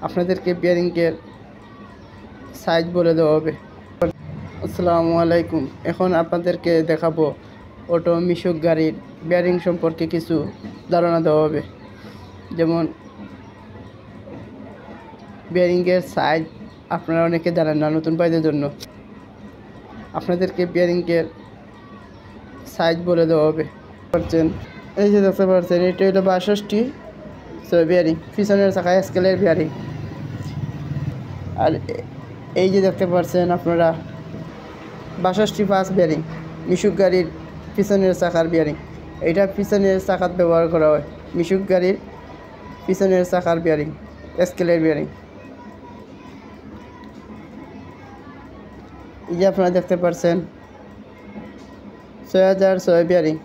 আপনাদেরকে বিয়ারিংয়ের সাইজ বলে দেওয়া হবে। আসসালামু আলাইকুম। এখন আপনাদেরকে দেখাবো অটো মিশুক গাড়ির বিয়ারিং সম্পর্কে কিছু ধারণা দেওয়া হবে। যেমন বিয়ারিংয়ের সাইজ আপনারা অনেকে জানেন না, নতুন ভাইদের জন্য আপনাদেরকে বিয়ারিংয়ের সাইজ বলে দেওয়া হবে। এই যে দেখতে পাচ্ছেন, এটা হলো 62 বিয়ারিং, পিছনের চাকায় স্কেলের বিয়ারিং। আর এই যে দেখতে পাচ্ছেন আপনারা 62 বিয়ারিং, মিশুক গাড়ির পিছনের চাকার বিয়ারিং। এটা পিছনের চাকাত ব্যবহার করা হয়, মিশুক গাড়ির পিছনের চাকার বিয়ারিং, স্কেলের বিয়ারিং। এই যে আপনারা দেখতে পাচ্ছেন 6006 বিয়ারিং।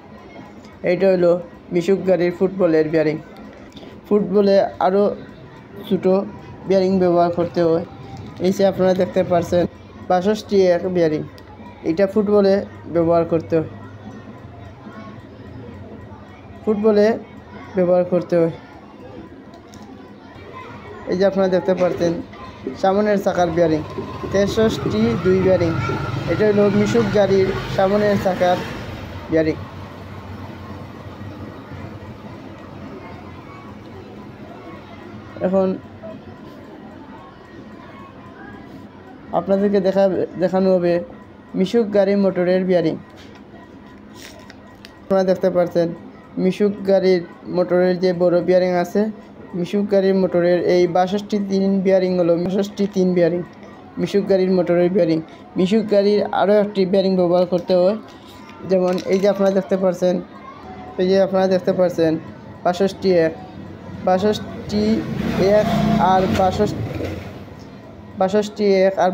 এইটা হলো মিশুক গাড়ির ফুটবলের বিয়ারিং। ফুটবলে আরও ছোটো বিয়ারিং ব্যবহার করতে হয়। এই যে আপনারা দেখতে পাচ্ছেন 62 বিয়ারিং, এটা ফুটবলে ব্যবহার করতে হয়, ফুটবলে ব্যবহার করতে হয়। এই যে আপনারা দেখতে পাচ্ছেন সামনের চাকার বিয়ারিং 63 বিয়ারিং। এটা হলো মিশুক গাড়ির সামনের চাকার বিয়ারিং। এখন আপনাদেরকে দেখানো হবে মিশুক গাড়ির মোটরের বিয়ারিং। আপনারা দেখতে পাচ্ছেন মিশুক গাড়ির মোটরের যে বড় বিয়ারিং আছে, মিশুক গাড়ির মোটরের এই 62 বিয়ারিং হলো 62 বিয়ারিং, মিশুক গাড়ির মোটরের বিয়ারিং। মিশুক গাড়ির আরও একটি বিয়ারিং ব্যবহার করতে হয়। যেমন এই যে আপনারা দেখতে পাচ্ছেন, এই যে আপনারা দেখতে পাচ্ছেন 62 আর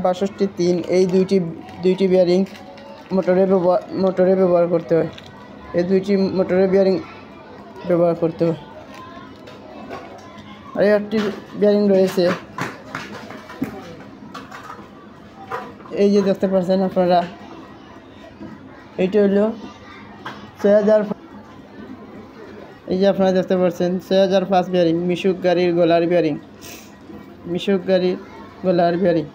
62 এই দুইটি বিয়ারিং মোটরে ব্যবহার করতে হয়। এই দুইটি মোটরের বিয়ারিং ব্যবহার করতে হয়। আর একটি বিয়ারিং রয়েছে, এই যে দেখতে পাচ্ছেন আপনারা, এইটা হলো 6000। এই যে আপনারা দেখতে পাচ্ছেন 6005 বিয়ারিং, মিশুক গাড়ির গলার বিয়ারিং, মিশুক গাড়ির গলার বিয়ারিং।